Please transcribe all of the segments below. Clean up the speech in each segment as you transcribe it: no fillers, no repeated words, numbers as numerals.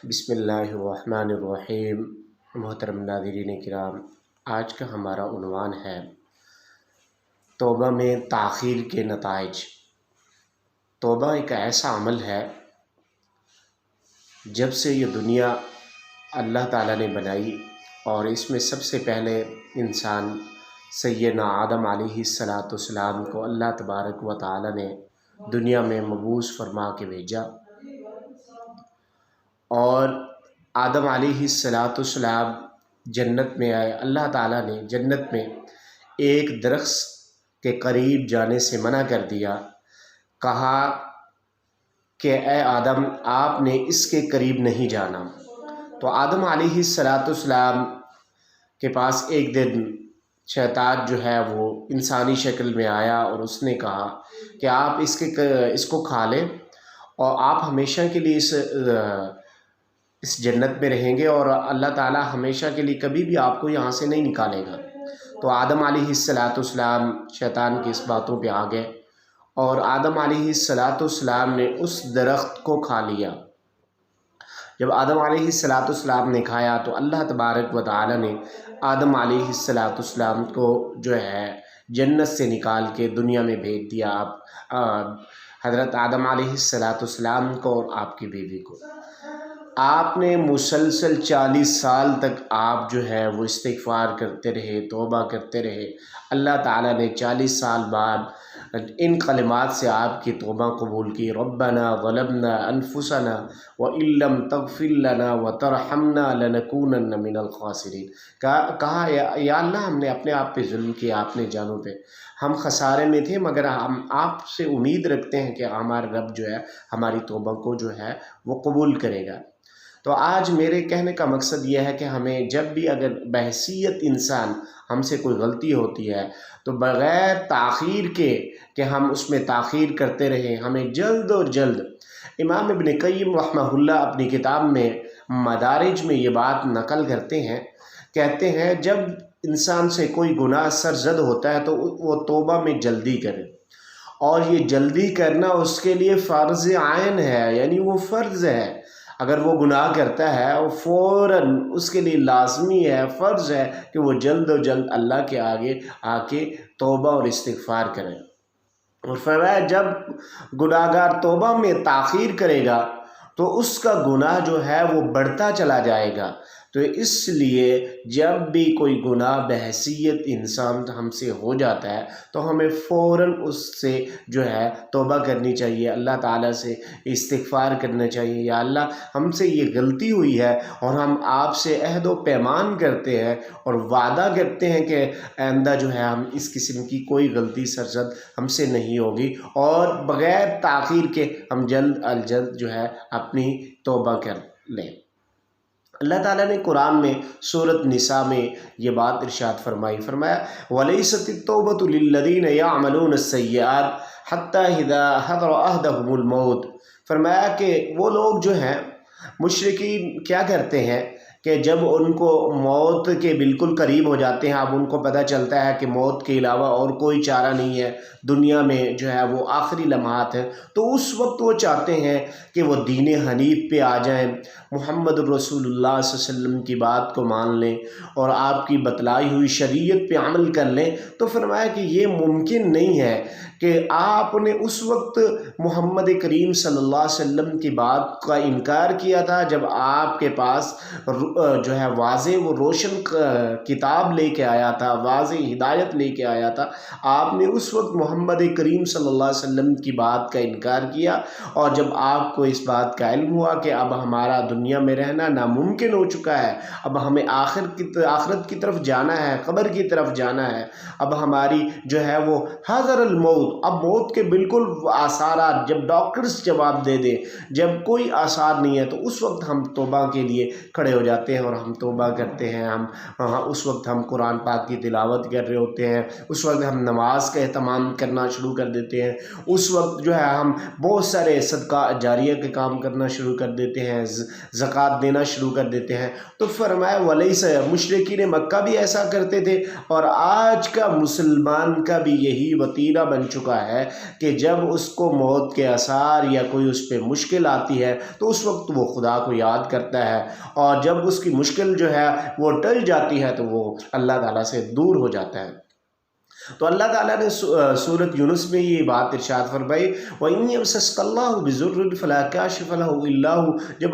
بسم اللہ الرحمن الرحیم۔ محترم ناظرین کرام، آج کا ہمارا عنوان ہے توبہ میں تاخیر کے نتائج۔ توبہ ایک ایسا عمل ہے، جب سے یہ دنیا اللہ تعالیٰ نے بنائی اور اس میں سب سے پہلے انسان سیدنا آدم علیہ السلام کو اللہ تبارک و تعالیٰ نے دنیا میں مبعوث فرما کے بھیجا، اور آدم علیہ السلام جنت میں آئے۔ اللہ تعالیٰ نے جنت میں ایک درخت کے قریب جانے سے منع کر دیا، کہا کہ اے آدم، آپ نے اس کے قریب نہیں جانا۔ تو آدم علیہ السلام کے پاس ایک دن شیطان جو ہے وہ انسانی شکل میں آیا اور اس نے کہا کہ آپ اس کو کھا لیں اور آپ ہمیشہ کے لیے اس جنت میں رہیں گے، اور اللہ تعالیٰ ہمیشہ کے لیے کبھی بھی آپ کو یہاں سے نہیں نکالے گا۔ تو آدم علیہ السلام شیطان کی اس باتوں پہ آ گئے، اور آدم علیہ السلام نے اس درخت کو کھا لیا۔ جب آدم علیہ السلام نے کھایا تو اللہ تبارک و تعالیٰ نے آدم علیہ السلام کو جو ہے جنت سے نکال کے دنیا میں بھیج دیا، حضرت آدم علیہ السلام کو اور آپ کی بیوی کو۔ آپ نے مسلسل 40 سال تک آپ جو ہے وہ استغفار کرتے رہے، توبہ کرتے رہے۔ اللہ تعالیٰ نے 40 سال بعد ان کلمات سے آپ کی توبہ قبول کی: ربنا ظلمنا انفسنا وان لم تغفر لنا وترحمنا لنکونن من الخاسرین۔ کہا یا اللہ، ہم نے اپنے آپ پہ ظلم کیا، اپنے جانوں پہ، ہم خسارے میں تھے، مگر ہم آپ سے امید رکھتے ہیں کہ ہمارا رب جو ہے ہماری توبہ کو جو ہے وہ قبول کرے گا۔ تو آج میرے کہنے کا مقصد یہ ہے کہ ہمیں جب بھی اگر بحیثیت انسان ہم سے کوئی غلطی ہوتی ہے تو بغیر تاخیر کے کہ ہم اس میں تاخیر کرتے رہیں، ہمیں جلد اور جلد۔ امام ابن قیم رحمہ اللہ اپنی کتاب میں مدارج میں یہ بات نقل کرتے ہیں، کہتے ہیں جب انسان سے کوئی گناہ سرزد ہوتا ہے تو وہ توبہ میں جلدی کرے، اور یہ جلدی کرنا اس کے لیے فرض عین ہے، یعنی وہ فرض ہے۔ اگر وہ گناہ کرتا ہے وہ فوراً اس کے لیے لازمی ہے، فرض ہے کہ وہ جلد و جلد اللہ کے آگے آ کے توبہ اور استغفار کرے۔ اور فرمایا جب گناہ گار توبہ میں تاخیر کرے گا تو اس کا گناہ جو ہے وہ بڑھتا چلا جائے گا۔ تو اس لیے جب بھی کوئی گناہ بحیثیت انسان ہم سے ہو جاتا ہے تو ہمیں فوراً اس سے جو ہے توبہ کرنی چاہیے، اللہ تعالیٰ سے استغفار کرنا چاہیے: یا اللہ، ہم سے یہ غلطی ہوئی ہے اور ہم آپ سے عہد و پیمان کرتے ہیں اور وعدہ کرتے ہیں کہ آئندہ جو ہے ہم اس قسم کی کوئی غلطی سرزد ہم سے نہیں ہوگی، اور بغیر تاخیر کے ہم جلد از جلد جو ہے اپنی توبہ کر لیں۔ اللہ تعالیٰ نے قرآن میں سورۃ نساء میں یہ بات ارشاد فرمایا: وَلَيْسَتِ التَّوْبَةُ لِلَّذِينَ يَعْمَلُونَ السَّيِّئَاتِ حَتَّى إِذَا حَضَرَ أَحَدَهُمُ الْمَوْتُ۔ فرمایا کہ وہ لوگ جو ہیں مشرکین کیا کرتے ہیں کہ جب ان کو موت کے بالکل قریب ہو جاتے ہیں، اب ان کو پتہ چلتا ہے کہ موت کے علاوہ اور کوئی چارہ نہیں ہے، دنیا میں جو ہے وہ آخری لمحات ہیں، تو اس وقت وہ چاہتے ہیں کہ وہ دین حنیف پہ آ جائیں، محمد الرسول اللہ صلی اللہ علیہ وسلم کی بات کو مان لیں اور آپ کی بتلائی ہوئی شریعت پہ عمل کر لیں۔ تو فرمایا کہ یہ ممکن نہیں ہے کہ آپ نے اس وقت محمد کریم صلی اللہ علیہ وسلم کی بات کا انکار کیا تھا جب آپ کے پاس جو ہے واضح وہ روشن کتاب لے کے آیا تھا، واضح ہدایت لے کے آیا تھا۔ آپ نے اس وقت محمد کریم صلی اللہ علیہ وسلم کی بات کا انکار کیا، اور جب آپ کو اس بات کا علم ہوا کہ اب ہمارا دنیا میں رہنا ناممکن ہو چکا ہے، اب ہمیں آخرت کی طرف جانا ہے، قبر کی طرف جانا ہے، اب ہماری جو ہے وہ حضر الموت، اب موت کے بالکل آثارات، جب ڈاکٹرز جواب دے دیں، جب کوئی آثار نہیں ہے، تو اس وقت ہم توبہ کے لیے کھڑے ہو جاتے ہیں اور ہم توبہ کرتے ہیں۔ اس وقت ہم قرآن پاک کی تلاوت کر رہے ہوتے ہیں، اس وقت ہم نماز کا اہتمام کرنا شروع کر دیتے ہیں، اس وقت جو ہے ہم بہت سارے صدقہ جاریہ کے کام کرنا شروع کر دیتے ہیں، زکوٰۃ دینا شروع کر دیتے ہیں۔ تو فرمایا ولیس، مشرکین مکہ بھی ایسا کرتے تھے، اور آج کا مسلمان کا بھی یہی وتیرہ بن چکا ہے کہ جب اس کو موت کے آثار یا کوئی اس پہ مشکل آتی ہے تو اس وقت وہ خدا کو یاد کرتا ہے، اور جب اس کی مشکل جو ہے وہ ٹل جاتی ہے تو وہ اللہ تعالیٰ سے دور ہو جاتا ہے۔ تو اللہ تعالیٰ نے سورۃ یونس میں یہ بات ارشاد فرمائی، وَإِن يَمْسَسْكَ اللَّهُ بِضُرٍّ فَلَا كَاشِفَ لَهُ إِلَّا هُوَ، جب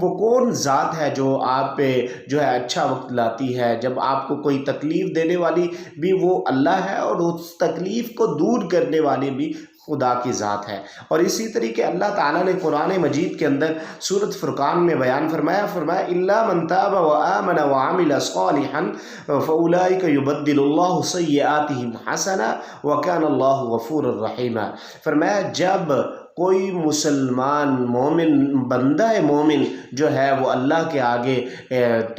وہ کون ذات ہے جو آپ پہ جو ہے اچھا وقت لاتی ہے، جب آپ کو کوئی تکلیف دینے والی بھی وہ اللہ ہے، اور اس تکلیف کو دور کرنے والی بھی خدا کی ذات ہے۔ اور اسی طریقے اللہ تعالیٰ نے قرآن مجید کے اندر سورۃ فرقان میں بیان فرمایا إِلَّا مَن تَابَ وَآمَنَ وَعَمِلَ صَالِحًا فَأُولَٰئِكَ يُبَدِّلُ اللَّهُ سَيِّئَاتِهِمْ حَسَنَاتٍ وَكَانَ اللَّهُ غَفُورًا رَحِيمًا۔ فرمایا جب کوئی مسلمان مومن بندہ مومن جو ہے وہ اللہ کے آگے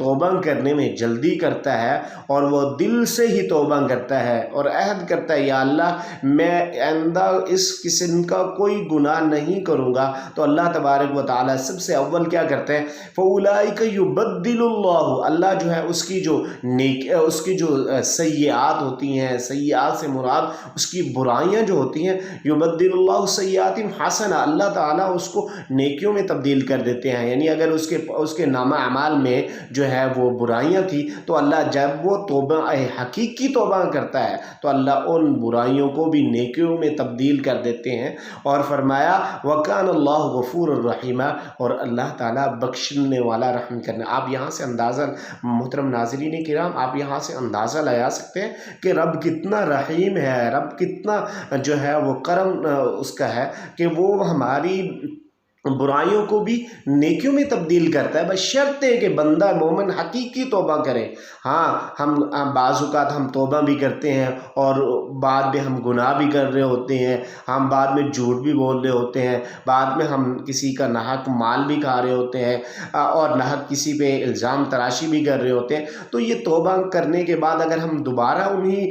توبہ کرنے میں جلدی کرتا ہے، اور وہ دل سے ہی توبہ کرتا ہے اور عہد کرتا ہے یا اللہ میں آئندہ اس قسم کا کوئی گناہ نہیں کروں گا، تو اللہ تبارک و تعالیٰ سب سے اول کیا کرتے ہیں، فَأُولَٰئِكَ يُبَدِّلُ اللَّهُ، اللہ جو ہے اس کی جو سیئات ہوتی ہیں، سیئات سے مراد اس کی برائیاں جو ہوتی ہیں، یبدل اللہ سیئات حسنہ، اللہ تعالیٰ اس کو نیکیوں میں تبدیل کر دیتے ہیں۔ یعنی اگر اس کے نامہ اعمال میں جو ہے وہ برائیاں تھی تو اللہ جب وہ توبہ حقیقی توبہ کرتا ہے تو اللہ ان برائیوں کو بھی نیکیوں میں تبدیل کر دیتے ہیں۔ اور فرمایا وَكَانَ اللَّهُ غَفُورًا رَحِيمًا، اور اللہ تعالیٰ بخشنے والا رحم کرنا۔ آپ یہاں سے اندازہ محترم ناظرین کرام، آپ یہاں سے اندازہ لگا سکتے ہیں کہ رب کتنا رحیم ہے، رب کتنا جو ہے وہ کرم اس کا ہے کہ وہ ہماری برائیوں کو بھی نیکیوں میں تبدیل کرتا ہے، بس شرط ہے کہ بندہ مومن حقیقی توبہ کرے۔ ہاں ہم بعض اوقات ہم توبہ بھی کرتے ہیں اور بعد میں ہم گناہ بھی کر رہے ہوتے ہیں، ہم بعد میں جھوٹ بھی بول رہے ہوتے ہیں، بعد میں ہم کسی کا ناحق مال بھی کھا رہے ہوتے ہیں، اور ناحق کسی پہ الزام تراشی بھی کر رہے ہوتے ہیں۔ تو یہ توبہ کرنے کے بعد اگر ہم دوبارہ انہی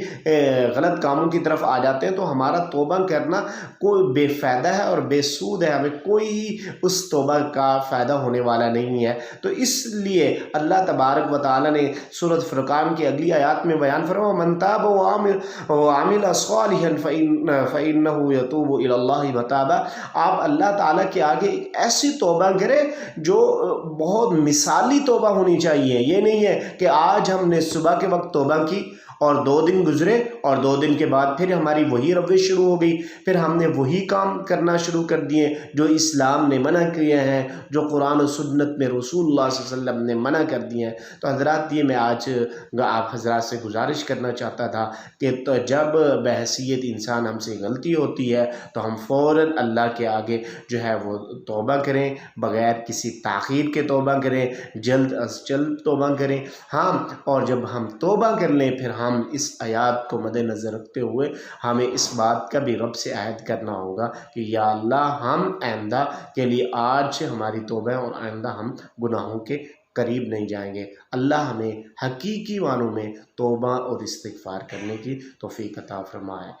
غلط کاموں کی طرف آ جاتے ہیں تو ہمارا توبہ کرنا کوئی بے فائدہ ہے اور بے سود ہے، ہمیں کوئی اس توبہ کا فائدہ ہونے والا نہیں ہے۔ تو اس لیے اللہ تبارک و تعالیٰ نے سورۃ فرقان کی اگلی آیات میں بیان فرمایا مَن تَابَ وَعَمِلَ صَالِحًا فَإِنَّهُ يَتُوبُ إِلَى اللَّهِ مَتَابًا، آپ اللہ تعالیٰ کے آگے ایک ایسی توبہ کریں جو بہت مثالی توبہ ہونی چاہیے۔ یہ نہیں ہے کہ آج ہم نے صبح کے وقت توبہ کی اور 2 دن گزرے اور 2 دن کے بعد پھر ہماری وہی روش شروع ہو گئی، پھر ہم نے وہی کام کرنا شروع کر دیے جو اسلام نے منع کیے ہیں، جو قرآن و سنت میں رسول اللہ صلی اللہ علیہ وسلم نے منع کر دیے ہیں۔ تو حضرات یہ میں آج آپ حضرات سے گزارش کرنا چاہتا تھا کہ جب بحیثیت انسان ہم سے غلطی ہوتی ہے تو ہم فوراً اللہ کے آگے جو ہے وہ توبہ کریں، بغیر کسی تاخیر کے توبہ کریں، جلد از جلد توبہ کریں۔ ہاں، اور جب ہم توبہ کر لیں پھر ہم اس آیات کو مد نظر رکھتے ہوئے ہمیں اس بات کا بھی رب سے عہد کرنا ہوگا کہ یا اللہ ہم آئندہ کے لیے آج سے ہماری توبہ اور آئندہ ہم گناہوں کے قریب نہیں جائیں گے۔ اللہ ہمیں حقیقی معنوں میں توبہ اور استغفار کرنے کی توفیق عطا فرمائے۔